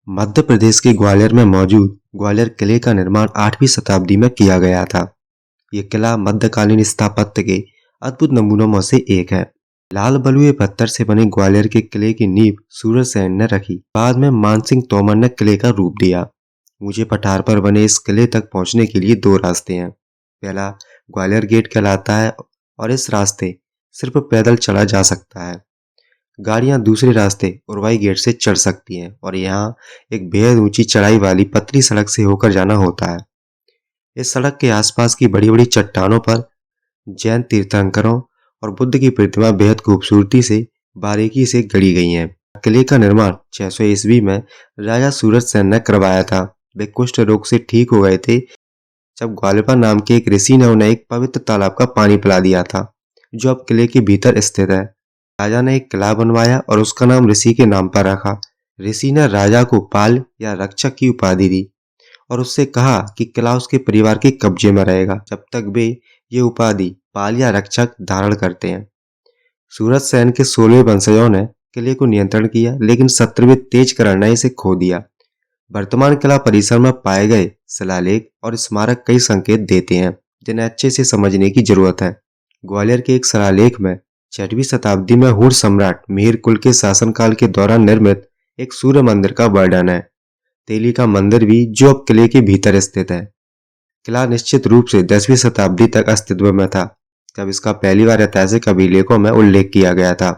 मध्य प्रदेश के ग्वालियर में मौजूद ग्वालियर किले का निर्माण 8वीं शताब्दी में किया गया था। ये किला मध्यकालीन स्थापत्य के अद्भुत नमूनों में से एक है। लाल बलुए पत्थर से बने ग्वालियर के किले की नींव सूरज सेन ने रखी। बाद में मानसिंह तोमर ने किले का रूप दिया। ऊंचे पठार पर बने इस किले तक पहुंचने के लिए दो रास्ते हैं। पहला ग्वालियर गेट कहलाता है और इस रास्ते सिर्फ पैदल चला जा सकता है। गाड़ियां दूसरे रास्ते उरवाई गेट से चढ़ सकती हैं और यहाँ एक बेहद ऊंची चढ़ाई वाली पतली सड़क से होकर जाना होता है। इस सड़क के आसपास की बड़ी बड़ी चट्टानों पर जैन तीर्थंकरों और बुद्ध की प्रतिमा बेहद खूबसूरती से बारीकी से गढ़ी गई हैं। किले का निर्माण 600 ईस्वी में राजा सूरज सेन ने करवाया था। वे कुष्ठ रोग से ठीक हो गए थे जब ग्वालिपा नाम के एक ऋषि ने उन्हें एक पवित्र तालाब का पानी पिला दिया था, जो अब किले के भीतर स्थित है। राजा ने एक किला बनवाया और उसका नाम ऋषि के नाम पर रखा। ऋषि ने राजा को पाल या रक्षक की उपाधि दी और उससे कहा कि किला उसके परिवार के कब्जे में रहेगा जब तक वे ये उपाधि पाल या रक्षक धारण करते हैं। सूरज सेन के 16वें वंशजों ने किले को नियंत्रण किया, लेकिन 17वें तेजकर्ण ने इसे खो दिया। वर्तमान किला परिसर में पाए गए शिलालेख और स्मारक कई संकेत देते हैं जिन्हें अच्छे से समझने की जरूरत है। ग्वालियर के एक शिलालेख में 6वीं शताब्दी में हुर सम्राट मिहिर कुल के शासनकाल के दौरान निर्मित एक सूर्य मंदिर का वर्णन है। तेली का मंदिर भी, जो अब किले के भीतर स्थित है। किला निश्चित रूप से 10वीं शताब्दी तक अस्तित्व में था, जब इसका पहली बार ऐतिहासिक अभिलेखों में उल्लेख किया गया था।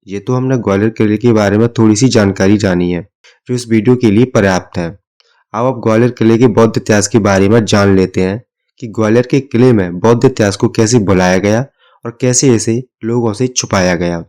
ये तो हमने ग्वालियर किले के बारे में थोड़ी सी जानकारी जानी है, जो इस वीडियो के लिए पर्याप्त है। अब ग्वालियर किले के बौद्ध इतिहास के बारे में जान लेते हैं कि ग्वालियर के किले में बौद्ध इतिहास को कैसे भुलाया गया और कैसे इसे लोगों से छुपाया गया।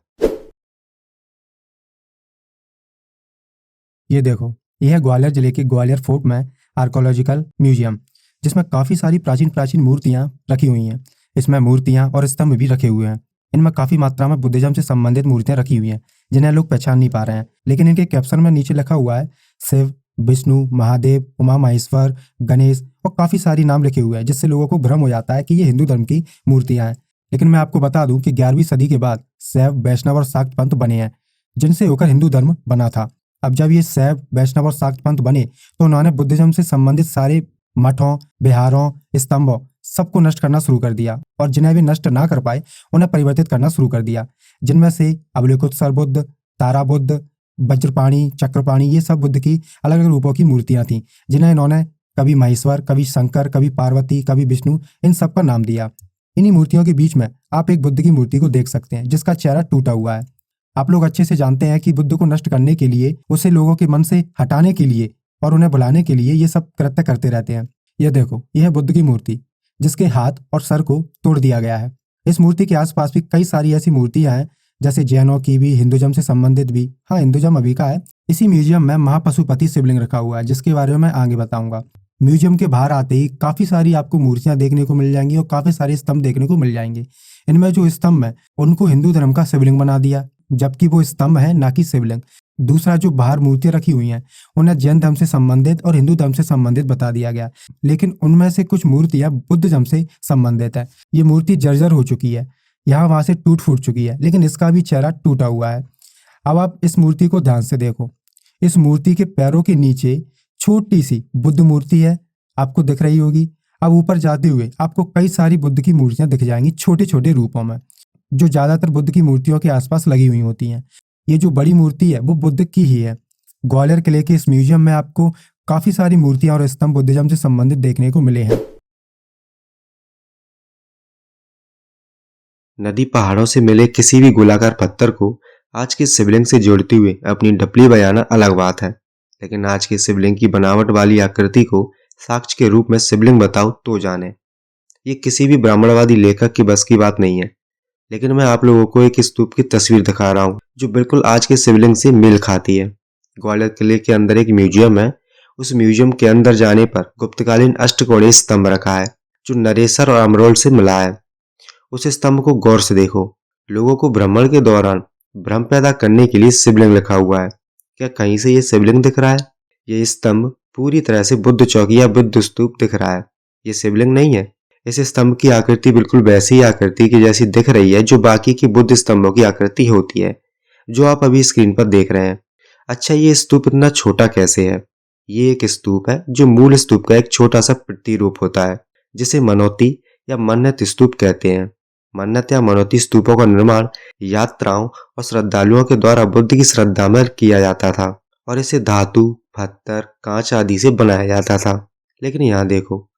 ये देखो, यह है ग्वालियर जिले के ग्वालियर फोर्ट में आर्कोलॉजिकल म्यूजियम, जिसमें काफी सारी प्राचीन मूर्तियां रखी हुई हैं। इसमें मूर्तियां और स्तंभ भी रखे हुए हैं। इनमें काफी मात्रा में बुद्धिज्म से संबंधित मूर्तियां रखी हुई हैं, जिन्हें लोग पहचान नहीं पा रहे हैं। लेकिन इनके कैप्शन में नीचे लिखा हुआ है शिव, विष्णु, महादेव, उमा महेश्वर, गणेश और काफी सारी नाम लिखे हुए हैं, जिससे लोगों को भ्रम हो जाता है कि ये हिंदू धर्म की मूर्तियां हैं। लेकिन मैं आपको बता दूं कि 11वीं सदी के बाद शैव, वैष्णव और शाक्त पंथ बने हैं, जिनसे होकर हिंदू धर्म बना था। अब जब ये शैव, वैष्णव और शाक्त पंथ बने तो उन्होंने बुद्धिज्म से संबंधित सारे मठों, विहारों, स्तंभों सबको नष्ट करना शुरू कर दिया और जिन्हें भी नष्ट ना कर पाए उन्हें परिवर्तित करना शुरू कर दिया। जिनमें से अवलोकितेश्वर बुद्ध, तारा बुद्ध, वज्रपाणी, चक्रपाणी, ये सब बुद्ध की अलग अलग रूपों की मूर्तियां थीं, जिन्हें इन्होंने कभी महेश्वर, कभी शंकर, कभी पार्वती, कभी विष्णु, इन सब का नाम दिया। इन्हीं मूर्तियों के बीच में आप एक बुद्ध की मूर्ति को देख सकते हैं, जिसका चेहरा टूटा हुआ है। आप लोग अच्छे से जानते हैं कि बुद्ध को नष्ट करने के लिए, उसे लोगों के मन से हटाने के लिए और उन्हें भुलाने के लिए ये सब कृत्य करते रहते हैं। यह देखो, यह है बुद्ध की मूर्ति, जिसके हाथ और सर को तोड़ दिया गया है। इस मूर्ति के आसपास भी कई सारी ऐसी मूर्तियां हैं, जैसे जैनों की भी, हिंदुज्म से संबंधित भी। हाँ, हिंदुज्म अभी का है। इसी म्यूजियम में महापशुपति शिवलिंग रखा हुआ है, जिसके बारे में मैं आगे बताऊंगा। म्यूजियम के बाहर आते ही काफी सारी आपको मूर्तियां देखने को मिल जाएंगी और काफी सारे स्तंभ देखने को मिल जाएंगे। इनमें जो स्तंभ है उनको हिंदू धर्म का शिवलिंग बना दिया, जबकि वो स्तंभ है ना कि शिवलिंग। दूसरा, जो बाहर मूर्तियां रखी हुई हैं उन्हें जैन धर्म से संबंधित और हिंदू धर्म से संबंधित बता दिया गया, लेकिन उनमें से कुछ मूर्तियां बुद्ध धर्म से संबंधित है। ये मूर्ति जर्जर हो चुकी है, यहाँ वहां से टूट फूट चुकी है, लेकिन इसका भी चेहरा टूटा हुआ है। अब आप इस मूर्ति को ध्यान से देखो। इस मूर्ति के पैरों के नीचे छोटी सी बुद्ध मूर्ति है, आपको दिख रही होगी। अब ऊपर जाते हुए आपको कई सारी बुद्ध की मूर्तियां दिख जाएंगी, छोटे छोटे रूपों में, जो ज्यादातर बुद्ध की मूर्तियों के आसपास लगी हुई होती हैं। ये जो बड़ी मूर्ति है वो बुद्ध की ही है। ग्वालियर किले के इस म्यूजियम में आपको काफी सारी मूर्तियां और स्तंभ बुद्धिज्म से संबंधित देखने को मिले हैं। नदी पहाड़ों से मिले किसी भी गोलाकार पत्थर को आज के शिवलिंग से जोड़ते हुए अपनी डपली बजाना अलग बात है, लेकिन आज के शिवलिंग की बनावट वाली आकृति को साक्ष्य के रूप में शिवलिंग बताओ तो जाने। ये किसी भी ब्राह्मणवादी लेखक की बस की बात नहीं है, लेकिन मैं आप लोगों को एक स्तूप की तस्वीर दिखा रहा हूँ जो बिल्कुल आज के शिवलिंग से मेल खाती है। ग्वालियर किले के अंदर एक म्यूजियम है। उस म्यूजियम के अंदर जाने पर गुप्तकालीन अष्टकोणीय स्तंभ रखा है, जो नरेसर और अमरोल से मिला है। उस स्तंभ को गौर से देखो। लोगों को भ्रमण के दौरान भ्रम पैदा करने के लिए शिवलिंग लिखा हुआ है। क्या कहीं से ये शिवलिंग दिख रहा है? ये स्तंभ पूरी तरह से बुद्ध चौकी या बुद्ध स्तूप दिख रहा है, ये शिवलिंग नहीं है। इस स्तंभ की आकृति बिल्कुल वैसी ही आकृति की जैसी दिख रही है जो बाकी की बुद्ध स्तंभों की आकृति होती है, जो आप अभी स्क्रीन पर देख रहे हैं। अच्छा, ये स्तूप इतना छोटा कैसे है? ये एक स्तूप है जो मूल स्तूप का एक छोटा सा प्रतिरूप होता है, जिसे मनौती या मन्नत स्तूप कहते हैं। मन्नत या मनौती स्तूपों का निर्माण यात्राओं और श्रद्धालुओं के द्वारा बुद्ध की श्रद्धा में किया जाता था और इसे धातु, पत्थर, कांच आदि से बनाया जाता था। लेकिन यहाँ देखो,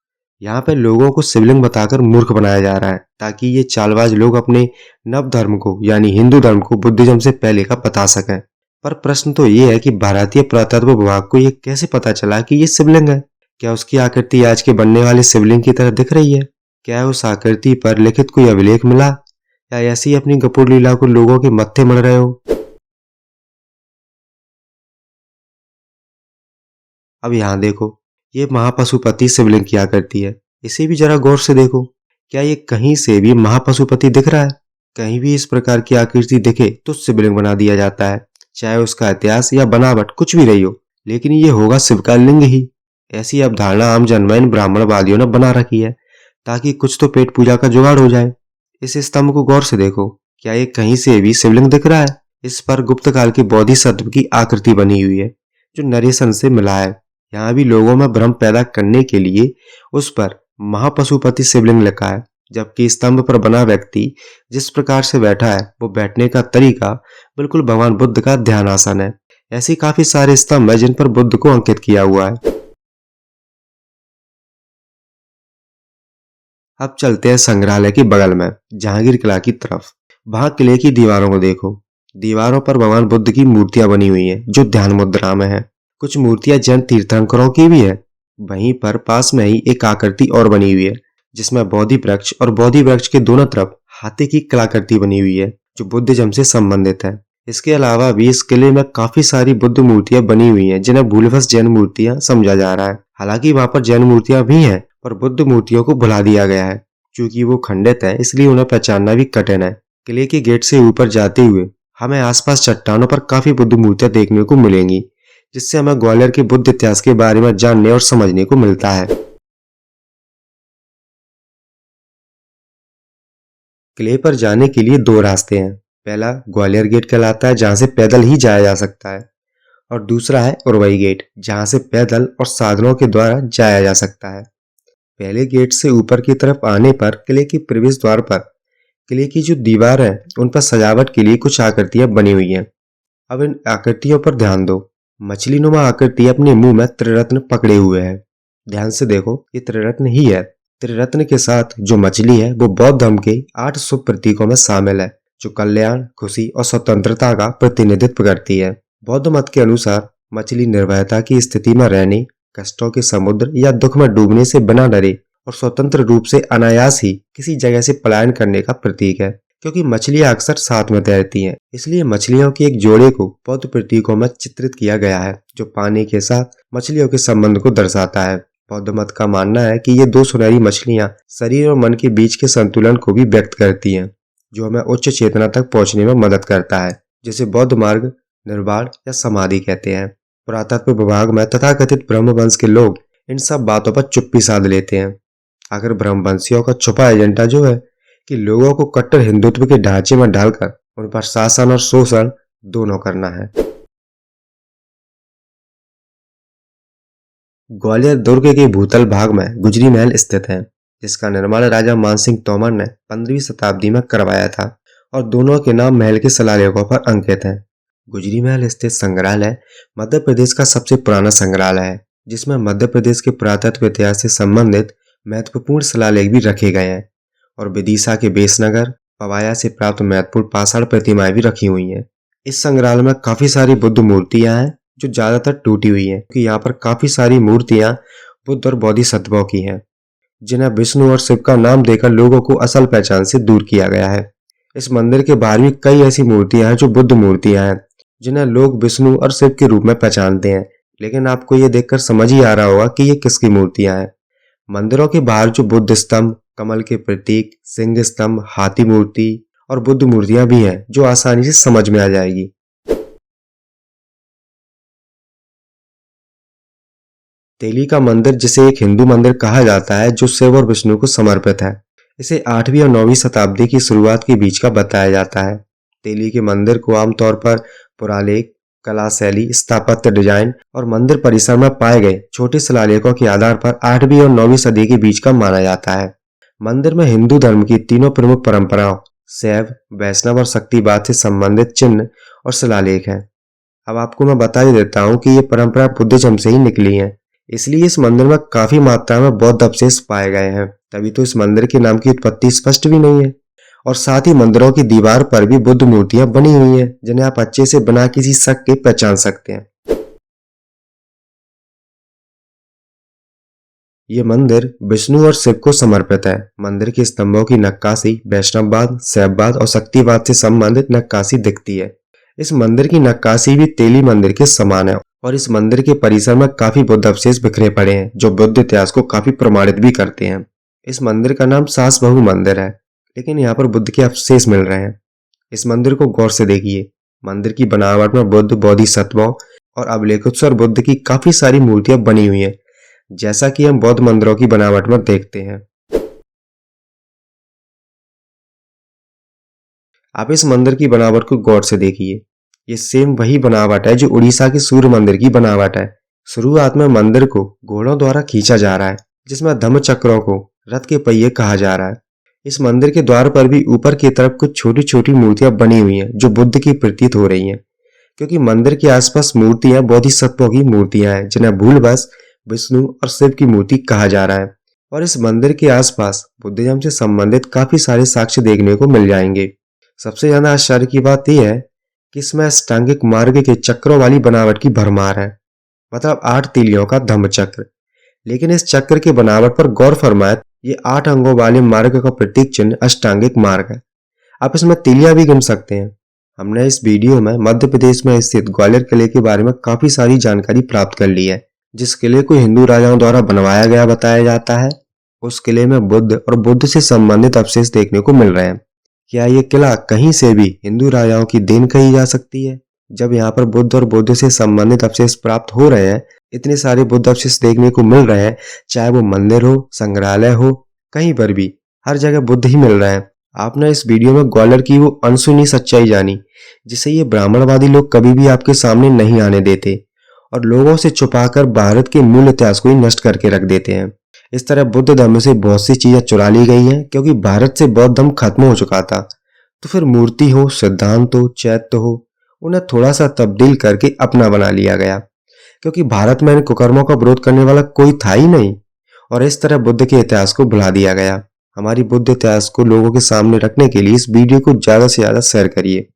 यहाँ पे लोगों को शिवलिंग बताकर मूर्ख बनाया जा रहा है ताकि ये चालबाज लोग अपने नव धर्म को यानी हिंदू धर्म को बुद्धिज्म से पहले का बता सकें। पर प्रश्न तो ये है कि भारतीय पुरातत्व विभाग को ये कैसे पता चला कि ये शिवलिंग है? क्या उसकी आकृति आज के बनने वाले शिवलिंग की तरह दिख रही है? क्या उस आकृति पर लिखित कोई अभिलेख मिला, या ऐसी अपनी गपूर लीला को लोगों के मत्थे मढ़ रहे हो? अब यहाँ देखो, ये महापशुपति शिवलिंग की आकृति है। इसे भी जरा गौर से देखो। क्या ये कहीं से भी महापशुपति दिख रहा है? कहीं भी इस प्रकार की आकृति दिखे तो शिवलिंग बना दिया जाता है, चाहे उसका इतिहास या बनावट कुछ भी रही हो, लेकिन ये होगा शिव का लिंग ही। ऐसी अवधारणा आम जन में इन ब्राह्मणवादियों ने बना रखी है ताकि कुछ तो पेट पूजा का जुगाड़ हो जाए। इस स्तंभ को गौर से देखो, क्या ये कहीं से भी शिवलिंग दिख रहा है? इस पर गुप्त काल के बोधिसत्व की आकृति बनी हुई है जो नरेशन से मिला है। यहाँ भी लोगों में भ्रम पैदा करने के लिए उस पर महापशुपति शिवलिंग लिखा है, जबकि स्तंभ पर बना व्यक्ति जिस प्रकार से बैठा है वो बैठने का तरीका बिल्कुल भगवान बुद्ध का ध्यान आसन है। ऐसे काफी सारे स्तंभ है जिन पर बुद्ध को अंकित किया हुआ है। अब चलते हैं संग्रहालय के बगल में जहांगीर किला की तरफ। वहां किले की दीवारों को देखो। दीवारों पर भगवान बुद्ध की मूर्तियां बनी हुई हैं जो ध्यान मुद्रा में है। कुछ मूर्तियां जैन तीर्थंकरों की भी है। वहीं पर पास में ही एक आकृति और बनी हुई है जिसमें बोधि वृक्ष और बोधि वृक्ष के दोनों तरफ हाथी की कलाकृति बनी हुई है जो बुद्धिज्म से संबंधित है। इसके अलावा भी इस किले में काफी सारी बुद्ध मूर्तियां बनी हुई हैं जिन्हें भूलवश जैन मूर्तियां समझा जा रहा है। हालांकि वहां पर जैन मूर्तियां भी हैं, पर बुद्ध मूर्तियों को भुला दिया गया है। क्योंकि वो खंडित है इसलिए उन्हें पहचानना भी कठिन है। किले के गेट से ऊपर जाते हुए हमें आसपास चट्टानों पर काफी बुद्ध मूर्तियां देखने को मिलेंगी, जिससे हमें ग्वालियर के बुद्ध इतिहास के बारे में जानने और समझने को मिलता है। किले पर जाने के लिए दो रास्ते हैं। पहला ग्वालियर गेट कहलाता है जहां से पैदल ही जाया जा सकता है, और दूसरा है उरवई गेट जहां से पैदल और साधनों के द्वारा जाया जा सकता है। पहले गेट से ऊपर की तरफ आने पर किले के प्रवेश द्वार पर किले की जो दीवार है उन पर सजावट के लिए कुछ आकृतियां बनी हुई हैं। अब इन आकृतियों पर ध्यान दो। मछली नुमा आकृति अपने मुंह में त्रिरत्न पकड़े हुए है। ध्यान से देखो, ये त्रिरत्न ही है। त्रिरत्न के साथ जो मछली है वो बौद्ध धर्म के 8 शुभ प्रतीकों में शामिल है जो कल्याण, खुशी और स्वतंत्रता का प्रतिनिधित्व करती है। बौद्ध मत के अनुसार मछली निर्भयता की स्थिति में रहने, कष्टों के समुद्र या दुख में डूबने से बिना डरे और स्वतंत्र रूप से अनायास ही किसी जगह से पलायन करने का प्रतीक है। क्योंकि मछलियां अक्सर साथ में तैरती हैं, इसलिए मछलियों के एक जोड़े को बौद्ध प्रतीकों में चित्रित किया गया है जो पानी के साथ मछलियों के संबंध को दर्शाता है। बौद्ध मत का मानना है कि ये दो सुनहरी मछलियां शरीर और मन के बीच के संतुलन को भी व्यक्त करती हैं, जो हमें उच्च चेतना तक पहुंचने में मदद करता है, जिसे बौद्ध मार्ग, निर्वाण या समाधि कहते हैं। पुरातत्व विभाग में तथाकथित ब्रह्मवंश के लोग इन सब बातों पर चुप्पी साध लेते हैं। आखिर ब्रह्मवंशियों का छुपा एजेंडा जो है कि लोगों को कट्टर हिंदुत्व के ढांचे में डालकर उन पर शासन और शोषण दोनों करना है। ग्वालियर दुर्ग के भूतल भाग में गुजरी महल स्थित है, जिसका निर्माण राजा मानसिंह तोमर ने 15वीं शताब्दी में करवाया था और दोनों के नाम महल के शिलालेखों पर अंकित हैं। गुजरी महल स्थित संग्रहालय मध्य प्रदेश का सबसे पुराना संग्रहालय है, जिसमें मध्य प्रदेश के पुरातत्व इतिहास से संबंधित महत्वपूर्ण शिलालेख भी रखे गए हैं और विदिशा के बेसनगर, पवाया से प्राप्त महत्वपूर्ण पाषाण प्रतिमाएं भी रखी हुई हैं। इस संग्रहालय में काफी सारी बुद्ध मूर्तियां हैं जो ज्यादातर टूटी हुई हैं, क्योंकि यहाँ पर काफी सारी मूर्तियां बुद्ध और बोधिसत्वों की हैं, जिन्हें विष्णु और शिव का नाम देकर लोगों को असल पहचान से दूर किया गया है। इस मंदिर के बाहर भी कई ऐसी मूर्तियां हैं जो बुद्ध मूर्तियां हैं, जिन्हें लोग विष्णु और शिव के रूप में पहचानते हैं, लेकिन आपको ये देखकर समझ ही आ रहा होगा कि ये किसकी मूर्तियां हैं। मंदिरों के बाहर जो बुद्ध स्तंभ, कमल के प्रतीक, सिंह स्तंभ, हाथी मूर्ति और बुद्ध मूर्तियां भी हैं जो आसानी से समझ में आ जाएगी। तेली का मंदिर, जिसे एक हिंदू मंदिर कहा जाता है जो शिव और विष्णु को समर्पित है, इसे 8वीं और 9वीं शताब्दी की शुरुआत के बीच का बताया जाता है। तेली के मंदिर को आमतौर पर पुरालेख, कला शैली, स्थापत्य डिजाइन और मंदिर परिसर में पाए गए छोटे शिलालेखों के आधार पर 8वीं और 9वीं सदी के बीच का माना जाता है। मंदिर में हिंदू धर्म की तीनों प्रमुख परंपराओं शैव, वैष्णव और शक्तिवाद से संबंधित चिन्ह और शिलालेख हैं। अब आपको मैं बता ही देता हूँ कि ये परंपरा बुद्धिज्म से ही निकली है, इसलिए इस मंदिर में काफी मात्रा में बौद्ध अवशेष पाए गए हैं। तभी तो इस मंदिर के नाम की उत्पत्ति स्पष्ट भी नहीं है। और साथ ही मंदिरों की दीवार पर भी बुद्ध मूर्तियां बनी हुई हैं, जिन्हें आप अच्छे से बिना किसी शक के पहचान सकते हैं। ये मंदिर विष्णु और शिव को समर्पित है। मंदिर के स्तंभों की नक्काशी वैष्णववाद, शैववाद और शक्तिवाद से संबंधित नक्काशी दिखती है। इस मंदिर की नक्काशी भी तेली मंदिर के समान है और इस मंदिर के परिसर में काफी बुद्ध अवशेष बिखरे पड़े हैं, जो बुद्ध इतिहास को काफी प्रमाणित भी करते हैं। इस मंदिर का नाम सास बहू मंदिर है, लेकिन यहाँ पर बुद्ध के अवशेष मिल रहे हैं। इस मंदिर को गौर से देखिए। मंदिर की बनावट में बुद्ध, बोधिसत्वों और अभिलेखोत्तर बुद्ध की काफी सारी मूर्तियां बनी हुई हैं, जैसा कि हम बौद्ध मंदिरों की बनावट में देखते हैं। आप इस मंदिर की बनावट को गौर से देखिए। ये सेम वही बनावट है जो उड़ीसा के सूर्य मंदिर की बनावट है। शुरुआत में मंदिर को घोड़ों द्वारा खींचा जा रहा है, जिसमें धम्म चक्रों को रथ के पहिए कहा जा रहा है। इस मंदिर के द्वार पर भी ऊपर की तरफ कुछ छोटी छोटी मूर्तियां बनी हुई हैं, जो बुद्ध की प्रतीत हो रही हैं, क्योंकि मंदिर के आसपास मूर्तियां बोधिसत्वों की मूर्तियां हैं, जिन्हें भूलवश विष्णु और शिव की मूर्ति कहा जा रहा है। और इस मंदिर के आसपास बुद्धिज्म से संबंधित काफी सारे साक्ष्य देखने को मिल जाएंगे। सबसे ज्यादा आश्चर्य की बात यह है कि इसमें अष्टांगिक मार्ग के चक्रों वाली बनावट की भरमार है, मतलब 8 तीलियों का धम्म चक्र। लेकिन इस चक्र की बनावट पर गौर फरमाए, ये 8 अंगों वाले मार्ग का प्रतीक चिन्ह अष्टांगिक मार्ग है। आप इसमें तीलियां भी गिन सकते हैं। हमने इस वीडियो में मध्य प्रदेश में स्थित ग्वालियर किले के बारे में काफी सारी जानकारी प्राप्त कर ली है। जिस किले को हिंदू राजाओं द्वारा बनवाया गया बताया जाता है, उस किले में बुद्ध और बुद्ध से संबंधित अवशेष देखने को मिल रहे हैं। क्या ये किला कहीं से भी हिंदू राजाओं की देन कही जा सकती है? जब यहाँ पर बुद्ध और बुद्ध से संबंधित अवशेष प्राप्त हो रहे हैं, इतने सारे बुद्ध अवशेष देखने को मिल रहे हैं, चाहे वो मंदिर हो, संग्रहालय हो, कहीं पर भी हर जगह बुद्ध ही मिल रहे हैं। आपने इस वीडियो में ग्वालियर की वो अनसुनी सच्चाई जानी, जिसे ये ब्राह्मणवादी लोग कभी भी आपके सामने नहीं आने देते और लोगों से छुपाकर भारत के मूल इतिहास को ही नष्ट करके रख देते हैं। इस तरह बुद्ध धर्म से बहुत सी चीजें चुरा ली गई हैं, क्योंकि भारत से बौद्ध धर्म खत्म हो चुका था। तो फिर मूर्ति हो, सिद्धांत हो, चैत्य हो, उन्हें थोड़ा सा तब्दील करके अपना बना लिया गया, क्योंकि भारत में इन कुकर्मों का विरोध करने वाला कोई था ही नहीं। और इस तरह बुद्ध के इतिहास को भुला दिया गया। हमारी बुद्ध इतिहास को लोगों के सामने रखने के लिए इस वीडियो को ज्यादा से ज्यादा शेयर करिए।